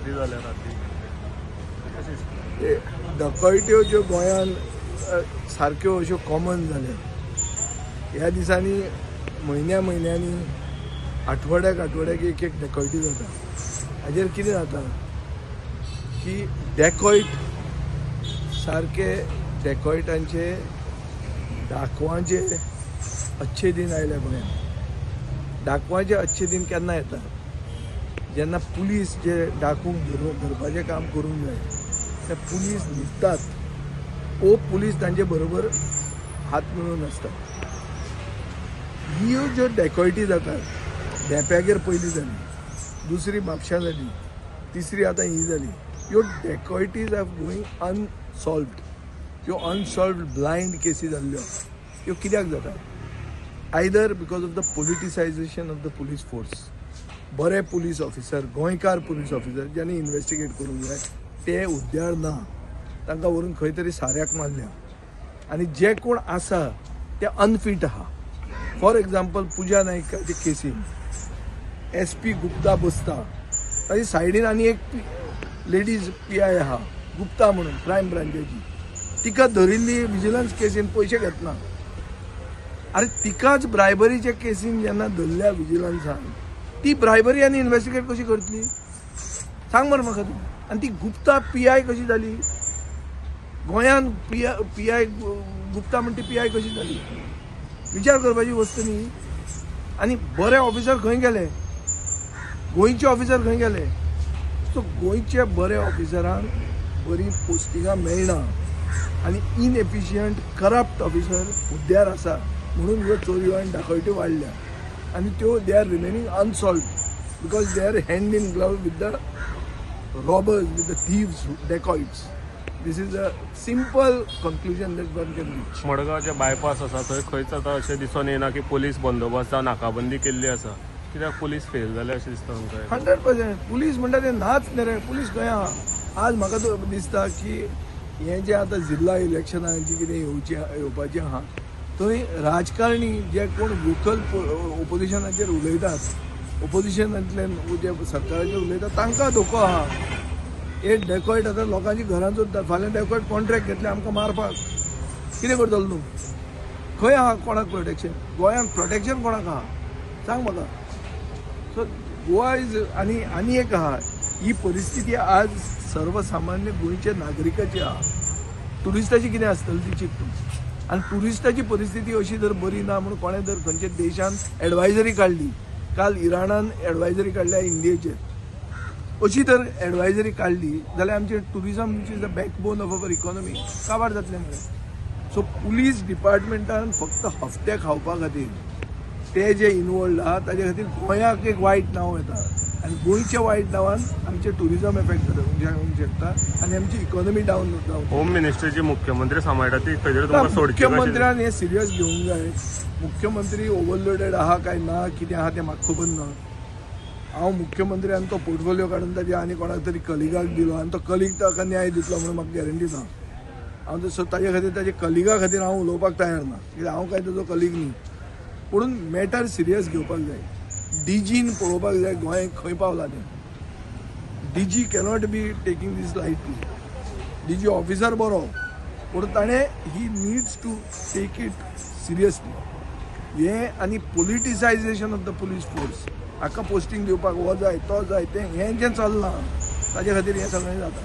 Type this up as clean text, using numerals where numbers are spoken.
गर्दी जाल्या राती डकयत्यो ज्यो गोंयान सारक्यो अश्यो कॉमन जाल्या ह्या दिसांनी म्हयन्यांनी आठवड्याक एक डकयटी जाता। हाजेर कितें जाता की डेकॉयट सारके डेकॉयटांचे डाकवांचे अच्छे दिन आयले गोंयांत। डाकवांचे अच्छे दिन केन्ना येता जेन्ना पुलीस जे डाकूंक धरपाचें काम करूंक जाय ते पुलीस न्हिदतात ओ पुलीस तांचे बरोबर हात मिळून आसतात। ह्यो ज्यो डेकॉयटी जातात धेंप्यागेर पयलीं जाली, दुसरी म्हापशां जाली, तिसरी आतां ही जाली। ह्यो डेकॉयटीज आर गोईंग अनसॉल्वड। ह्यो अनसॉल्वड ब्लायंड केसी जाल्ल्यो ह्यो कित्याक जाता? Either because of the politicisation of the police force. बरे पुलीस ऑफिसर गोंयकार पुलीस ऑफिसर ज्यांनी इन्व्हेस्टिगेट करूंक जाय ते हुद्द्यार ना, तांकां व्हरून खंय तरी साऱ्याक मारल्या आनी जे कोण आसा ते अनफीट आहा। फॉर एग्जाम्पल पुजा नायकाचे केसीन SP गुप्ता बसता, ताजी सायडीन आनी एक लेडीज PI आहा गुप्ता म्हणून क्रायम ब्रांचाची, तिका धरिल्ली विजिलन्स केसीन पयशे घेतना। अरे तिकाच ब्रायबरीच्या केसीन जेन्ना धरल्या विजिलन्सान ती ब्रायबरी आनी इन्व्हेस्टिगेट कशी करतली सांग मरे म्हाका तूं। आनी ती गुप्ता PI कशी जाली गोंयान? PI गुप्ता म्हणटा ती PI कशी जाली? विचार करपाची वस्त न्ही। आनी बरे ऑफिसर खंय गेले? गोंयचे ऑफिसर खंय गेले? सो गोंयचे बरे ऑफिसरांक बरी पोस्टिंगां मेळना आनी इनएफिशियंट करप्ट ऑफिसर हुद्द्यार आसा म्हणून ह्यो चोरयो आनी डाकयत्यो वाडल्या आनी त्यो they are remaining unsolved because they are hand in glove with the robbers, with the thieves, dacoits. This is a simple conclusion that one can reach. मडगांवचे बायपास आसा थंय खंयच आतां अशें दिसून येना की पुलीस बंदोबस्त जावं नाकाबंदी केल्ली आसा, कित्याक पुलीस फेल जाले अशें दिसता तुमकां? 100% पुलीस म्हणटा ते नाच न्ही रे, पुलीस खंय आहा? आज म्हाका तो दिसता की हें जें आतां जिल्ला इलेक्शनांची कितें येवपाचें आहा थंय राजकारणी जे कोण वोकल ओपोजिशनाचेर उलयतात, ओपोजिशनांतल्यान जे सरकाराचेर उलयतात तांकां धोको आहा। हे डेकॉयट आतां लोकांची घरां चोरतात, फाल्यां डेकॉयट कॉन्ट्रॅक्ट घेतले आमकां मारपाक, कितें करतलो तूं? खंय आहा कोणाक प्रोटेक्शन? गोंयांत प्रोटेक्शन कोणाक आहा सांग म्हाका? सो गोवा इज आनी एक आहा, ही परिस्थिती आज सर्वसामान्य गोंयच्या नागरिकाची आहा। टुरिस्टाची कितें आसतली ती चिंत तूं। आनी टुरिस्टाची परिस्थिती अशी जर बरी ना म्हणून कोणें जर खंयच्या देशान एडवायजरी काडली, काल इराणान एडवायजरी काडल्या इंडियेचेर, अशी जर एडवायजरी काडली जाल्यार आमचें tourism which is the backbone of our economy काबार जातलें मरे। सो पुलीस डिपार्टमेंटान फक्त हफ्ते खावपा खातीर ते जे इनवॉल्ड आहा ताजे खातीर गोंयाक एक वायट नांव येता आनी गोंयच्या वायट नांवान आमचें टुरिजम इफेक्ट जावंक शकता आनी आमची इकॉनॉमी डावन जावंक। होम मिनिस्ट्रीचे मुख्यमंत्री सांबाळटा ती खंय तरी तुमकां सोडची मुख्यमंत्र्यान हें सिरियस घेवंक जाय। मुख्यमंत्री ओवरलोडेड आहा काय ना कितें आहा तें म्हाका खबर ना। हांव मुख्यमंत्र्यान तो पोर्टफोलियो काडून ताजे आनी कोणाक तरी कलिगाक दिलो आनी तो कलीग ताका न्याय दितलो म्हणून म्हाका गॅरंटी ना। हांव सो ताजे खातीर ताजे कलिगा खातीर हांव उलोवपाक तयार ना, कित्याक हांव काय ताजो कलीग न्ही। पूण मॅटर सिरियस घेवपाक जाय। DGन पळोवपाक जाय गोंय खंय पावला तें। DG cannot be taking this lightly. DG officer बरो पूण ताणें ही needs to take it seriously. हें आनी politicisation of the police force, हाका पोस्टिंग दिवपाक हो जाय तो जाय तें हें जें चलना ताजे खातीर हें सगळें जाता।